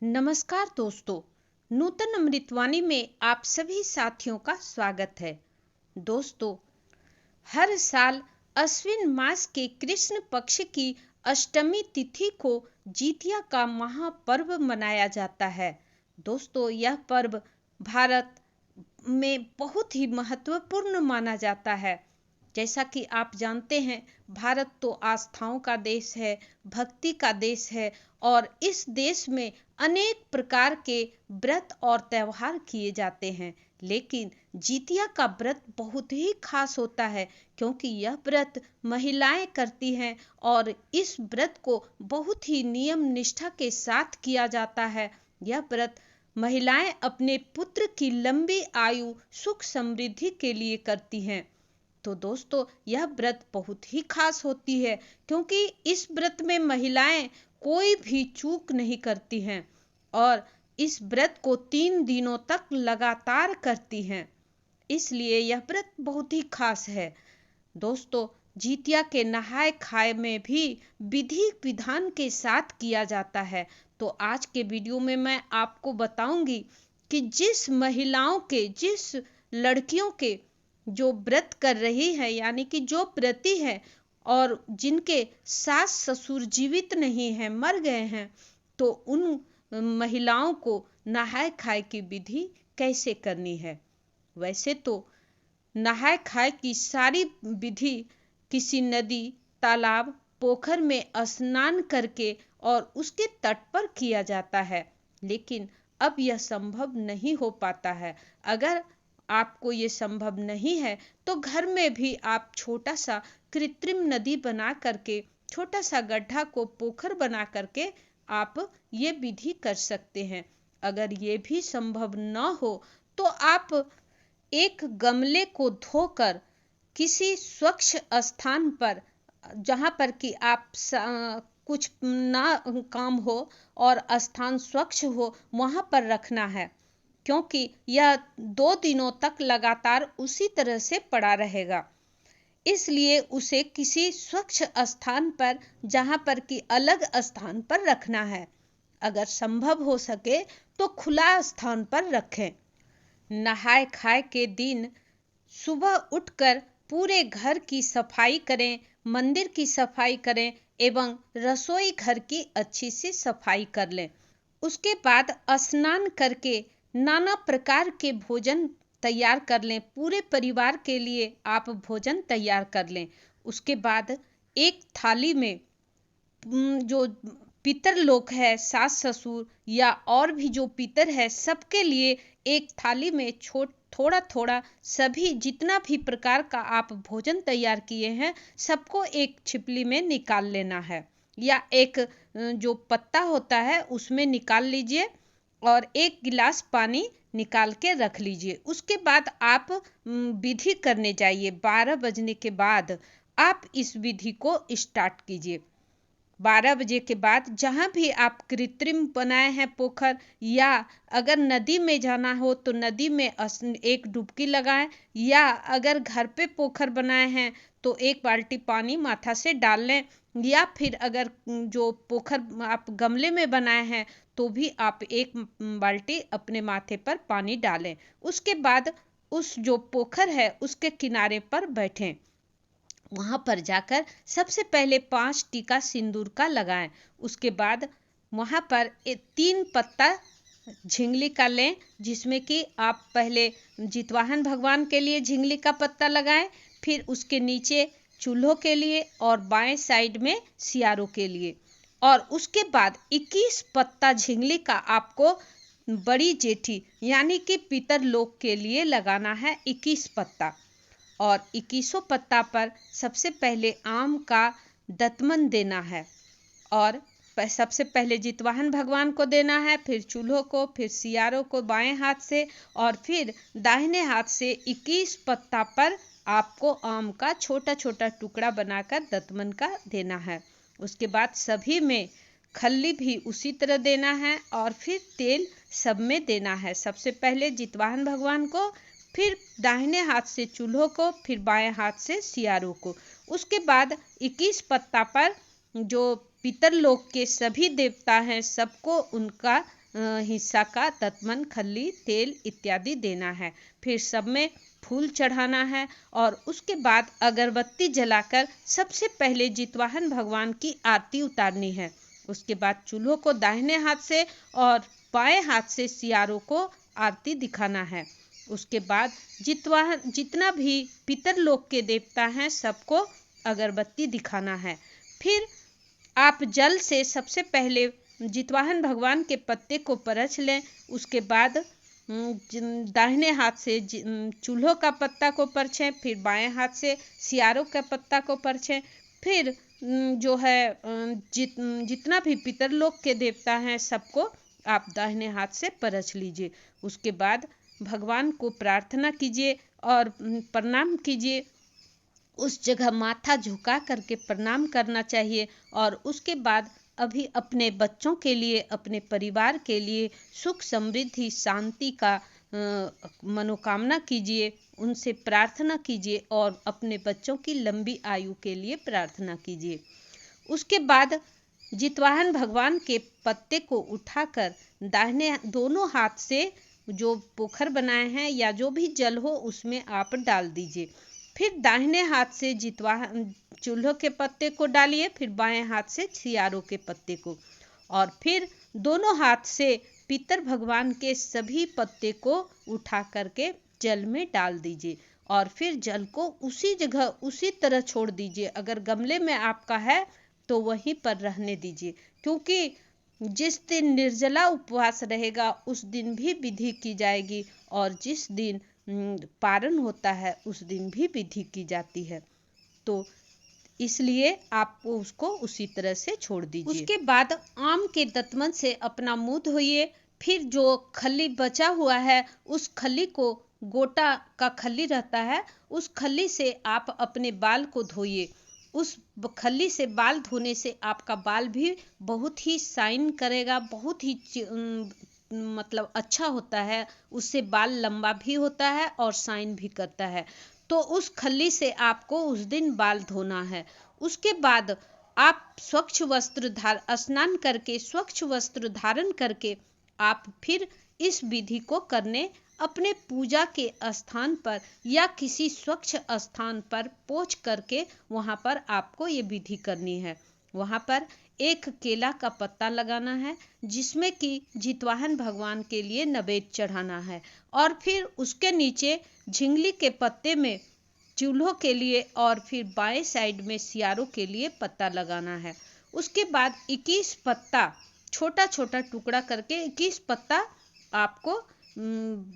नमस्कार दोस्तों, नूतन अमृतवाणी में आप सभी साथियों का स्वागत है। दोस्तों, हर साल अश्विन मास के कृष्ण पक्ष की अष्टमी तिथि को जितिया का महापर्व मनाया जाता है। दोस्तों, यह पर्व भारत में बहुत ही महत्वपूर्ण माना जाता है। जैसा कि आप जानते हैं, भारत तो आस्थाओं का देश है, भक्ति का देश है और इस देश में अनेक प्रकार के व्रत और त्योहार किए जाते हैं। लेकिन जितिया का व्रत बहुत ही खास होता है, क्योंकि यह व्रत महिलाएं करती हैं और इस व्रत को बहुत ही नियम निष्ठा के साथ किया जाता है। यह व्रत महिलाएं अपने पुत्र की लंबी आयु, सुख समृद्धि के लिए करती हैं। तो दोस्तों, यह व्रत बहुत ही खास होती है, क्योंकि इस व्रत में महिलाएं कोई भी चूक नहीं करती हैं और इस व्रत को 3 दिनों तक लगातार करती हैं। इसलिए यह व्रत बहुत ही खास है। दोस्तों, जितिया के नहाय खाए में भी विधि विधान के साथ किया जाता है। तो आज के वीडियो में मैं आपको बताऊंगी कि जिस लड़कियों के जो व्रत कर रही है, यानी कि जो व्रती है और जिनके सास ससुर जीवित नहीं हैं, मर गए हैं, तो उन महिलाओं को नहाय खाए की विधि कैसे करनी है। वैसे तो नहाय खाए की सारी विधि किसी नदी, तालाब, पोखर में स्नान करके और उसके तट पर किया जाता है। लेकिन अब यह संभव नहीं हो पाता है। अगर आपको ये संभव नहीं है तो घर में भी आप छोटा सा कृत्रिम नदी बना करके, छोटा सा गड्ढा को पोखर बना करके आप ये विधि कर सकते हैं। अगर ये भी संभव न हो तो आप एक गमले को धोकर किसी स्वच्छ स्थान पर, जहां पर कि आप कुछ ना काम हो और स्थान स्वच्छ हो, वहां पर रखना है, क्योंकि यह 2 दिनों तक लगातार उसी तरह से पड़ा रहेगा। इसलिए उसे किसी स्वच्छ स्थान पर, जहां पर कि अलग स्थान पर रखना है। अगर संभव हो सके तो खुला स्थान पर रखें। नहाय खाए के दिन सुबह उठकर पूरे घर की सफाई करें, मंदिर की सफाई करें एवं रसोई घर की अच्छी सी सफाई कर लें। उसके बाद स्नान करके नाना प्रकार के भोजन तैयार कर लें। पूरे परिवार के लिए आप भोजन तैयार कर लें। उसके बाद एक थाली में जो पितर लोग है, सास ससुर या और भी जो पितर है, सबके लिए एक थाली में थोड़ा थोड़ा सभी जितना भी प्रकार का आप भोजन तैयार किए हैं, सबको एक छिपली में निकाल लेना है, या एक जो पत्ता होता है उसमें निकाल लीजिए और 1 गिलास पानी निकाल के रख लीजिए। उसके बाद आप विधि करने जाइए। 12 बजने के बाद आप इस विधि को स्टार्ट कीजिए। 12 बजे के बाद जहाँ भी आप कृत्रिम बनाए हैं पोखर, या अगर नदी में जाना हो तो नदी में एक डुबकी लगाएं, या अगर घर पे पोखर बनाए हैं तो 1 बाल्टी पानी माथा से डाल लें, या फिर अगर जो पोखर आप गमले में बनाए हैं तो भी आप 1 बाल्टी अपने माथे पर पानी डालें। उसके बाद उस जो पोखर है उसके किनारे पर बैठें। वहां पर जाकर सबसे पहले 5 टीका सिंदूर का लगाएं। उसके बाद वहां पर 3 पत्ता झिंगली का लें, जिसमें कि आप पहले जितवाहन भगवान के लिए झिंगली का पत्ता लगाएं, फिर उसके नीचे चूल्हों के लिए और बाएं साइड में सियारों के लिए, और उसके बाद 21 पत्ता झिंगली का आपको बड़ी जेठी यानी कि पितर लोग के लिए लगाना है 21 पत्ता। और 21 पत्ता पर सबसे पहले आम का दतमन देना है, और सबसे पहले जितवाहन भगवान को देना है, फिर चूल्हों को, फिर सियारों को बाएं हाथ से, और फिर दाहिने हाथ से 21 पत्ता पर आपको आम का छोटा छोटा टुकड़ा बनाकर दतमन का देना है। उसके बाद सभी में खल्ली भी उसी तरह देना है, और फिर तेल सब में देना है। सबसे पहले जितवाहन भगवान को, फिर दाहिने हाथ से चूल्हों को, फिर बाएं हाथ से सियारों को। उसके बाद 21 पत्ता पर जो पितरलोक के सभी देवता हैं सबको उनका हिस्सा का ततमन, खल्ली, तेल इत्यादि देना है। फिर सब में फूल चढ़ाना है और उसके बाद अगरबत्ती जलाकर सबसे पहले जितवाहन भगवान की आरती उतारनी है। उसके बाद चूल्हों को दाहिने हाथ से और बाएं हाथ से सियारों को आरती दिखाना है। उसके बाद जितना भी पितरलोक के देवता हैं सबको अगरबत्ती दिखाना है। फिर आप जल से सबसे पहले जितवाहन भगवान के पत्ते को परछ लें। उसके बाद दाहिने हाथ से चूल्हों का पत्ता को परछें, फिर बाएं हाथ से सियारों का पत्ता को परछें। फिर जो है जितना भी पितरलोक के देवता हैं सबको आप दाहिने हाथ से परछ लीजिए। उसके बाद भगवान को प्रार्थना कीजिए और प्रणाम कीजिए। उस जगह माथा झुका करके प्रणाम करना चाहिए और उसके बाद अभी अपने बच्चों के लिए, अपने परिवार के लिए सुख, समृद्धि, शांति का मनोकामना कीजिए, उनसे प्रार्थना कीजिए और अपने बच्चों की लंबी आयु के लिए प्रार्थना कीजिए। उसके बाद जितवाहन भगवान के पत्ते को उठाकर दाहिने दोनों हाथ से जो पोखर बनाए हैं या जो भी जल हो उसमें आप डाल दीजिए। फिर दाहिने हाथ से जितवाहन चूल्हों के पत्ते को डालिए, फिर बाएं हाथ से सियारों के पत्ते को, और फिर दोनों हाथ से पितर भगवान के सभी पत्ते को उठा करके जल में डाल दीजिए और फिर जल को उसी जगह उसी तरह छोड़ दीजिए। अगर गमले में आपका है तो वहीं पर रहने दीजिए, क्योंकि जिस दिन निर्जला उपवास रहेगा उस दिन भी विधि की जाएगी और जिस दिन पारण होता है उस दिन भी विधि की जाती है। तो इसलिए आप उसको उसी तरह से छोड़ दीजिए। उसके बाद आम के दतमन से अपना मुंह धोइए। फिर जो खल्ली बचा हुआ है उस खल्ली को, गोटा का खल्ली रहता है, उस खल्ली से आप अपने बाल को धोइए। उस खल्ली से बाल धोने से आपका बाल भी बहुत ही शाइन करेगा, बहुत ही मतलब अच्छा होता है। उससे बाल लंबा भी होता है और शाइन भी करता है। तो उस खल्ली से आपको उस दिन बाल धोना है। उसके बाद आप स्वच्छ वस्त्र स्नान करके स्वच्छ वस्त्र धारण करके आप फिर इस विधि को करने अपने पूजा के स्थान पर या किसी स्वच्छ स्थान पर पहुंच करके वहां पर आपको ये विधि करनी है। वहां पर एक केला का पत्ता लगाना है जिसमें कि जितवाहन भगवान के लिए नैवेद्य चढ़ाना है और फिर उसके नीचे झिंगली के पत्ते में चूल्हों के लिए और फिर बाएं साइड में सियारों के लिए पत्ता लगाना है। उसके बाद 21 पत्ता छोटा छोटा टुकड़ा करके 21 पत्ता आपको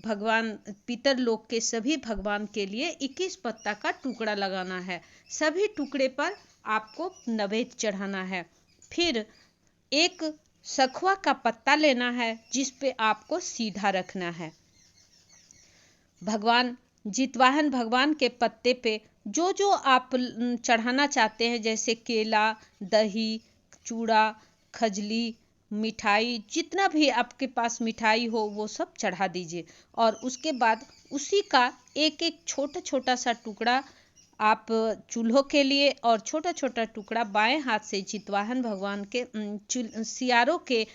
भगवान पितरलोक के सभी भगवान के लिए 21 पत्ता का टुकड़ा लगाना है। सभी टुकड़े पर आपको नैवेद्य चढ़ाना है। फिर एक सखुआ का पत्ता लेना है जिस पे आपको सीधा रखना है। भगवान जितवाहन भगवान के पत्ते पे जो जो आप चढ़ाना चाहते हैं, जैसे केला, दही, चूड़ा, खजली, मिठाई, जितना भी आपके पास मिठाई हो वो सब चढ़ा दीजिए और उसके बाद उसी का एक एक छोटा छोटा सा टुकड़ा आप चूल्हों के लिए और छोटा छोटा टुकड़ा बाएं हाथ से जितवाहन भगवान के सियारों के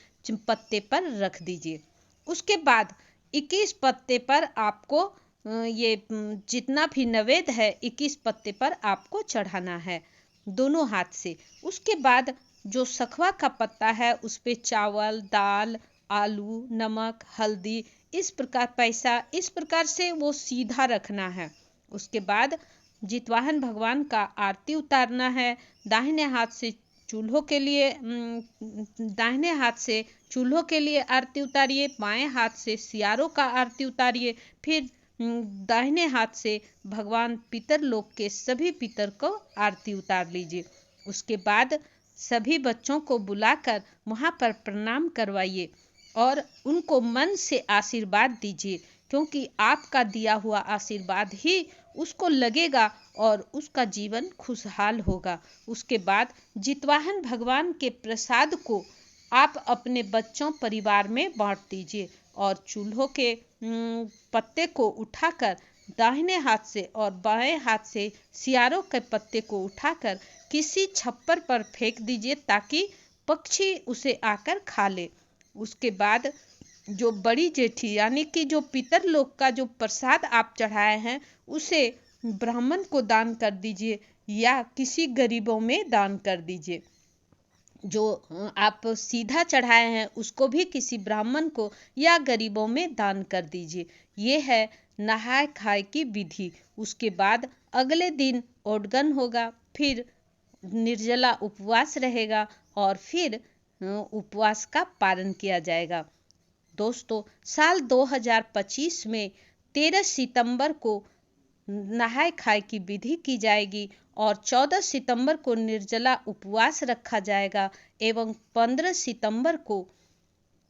पत्ते पर रख दीजिए। उसके बाद 21 पत्ते पर आपको ये जितना भी नैवेद्य है 21 पत्ते पर आपको चढ़ाना है दोनों हाथ से। उसके बाद जो सखवा का पत्ता है उस पे चावल, दाल, आलू, नमक, हल्दी, इस प्रकार पैसा, इस प्रकार से वो सीधा रखना है। उसके बाद जितवाहन भगवान का आरती उतारना है। दाहिने हाथ से चूल्हों के लिए आरती उतारिए, बाएं हाथ से सियारों का आरती उतारिए, फिर दाहिने हाथ से भगवान पितरलोक के सभी पितर को आरती उतार लीजिए। उसके बाद सभी बच्चों को बुलाकर वहां पर प्रणाम करवाइए और उनको मन से आशीर्वाद दीजिए, क्योंकि आपका दिया हुआ आशीर्वाद ही उसको लगेगा और उसका जीवन खुशहाल होगा। उसके बाद जितवाहन भगवान के प्रसाद को आप अपने बच्चों परिवार में बांट दीजिए और चूल्हों के पत्ते को उठाकर दाहिने हाथ से और बाएं हाथ से सियारों के पत्ते को उठाकर किसी छप्पर पर फेंक दीजिए ताकि पक्षी उसे आकर खा ले। उसके बाद जो बड़ी जेठी यानी कि जो पितर लोग का जो प्रसाद आप चढ़ाए हैं उसे ब्राह्मण को दान कर दीजिए या किसी गरीबों में दान कर दीजिए। जो आप सीधा चढ़ाए हैं उसको भी किसी ब्राह्मण को या गरीबों में दान कर दीजिए। ये है नहाय खाए की विधि। उसके बाद अगले दिन ओडगन होगा, फिर निर्जला उपवास रहेगा और फिर उपवास का पालन किया जाएगा। दोस्तों, साल 2025 में 13 सितंबर को नहाय खाए की विधि की जाएगी और 14 सितंबर को निर्जला उपवास रखा जाएगा एवं 15 सितंबर को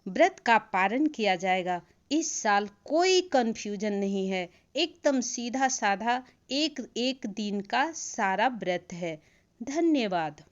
व्रत का पारण किया जाएगा। इस साल कोई कंफ्यूजन नहीं है, एकदम सीधा साधा एक दिन का सारा व्रत है। धन्यवाद।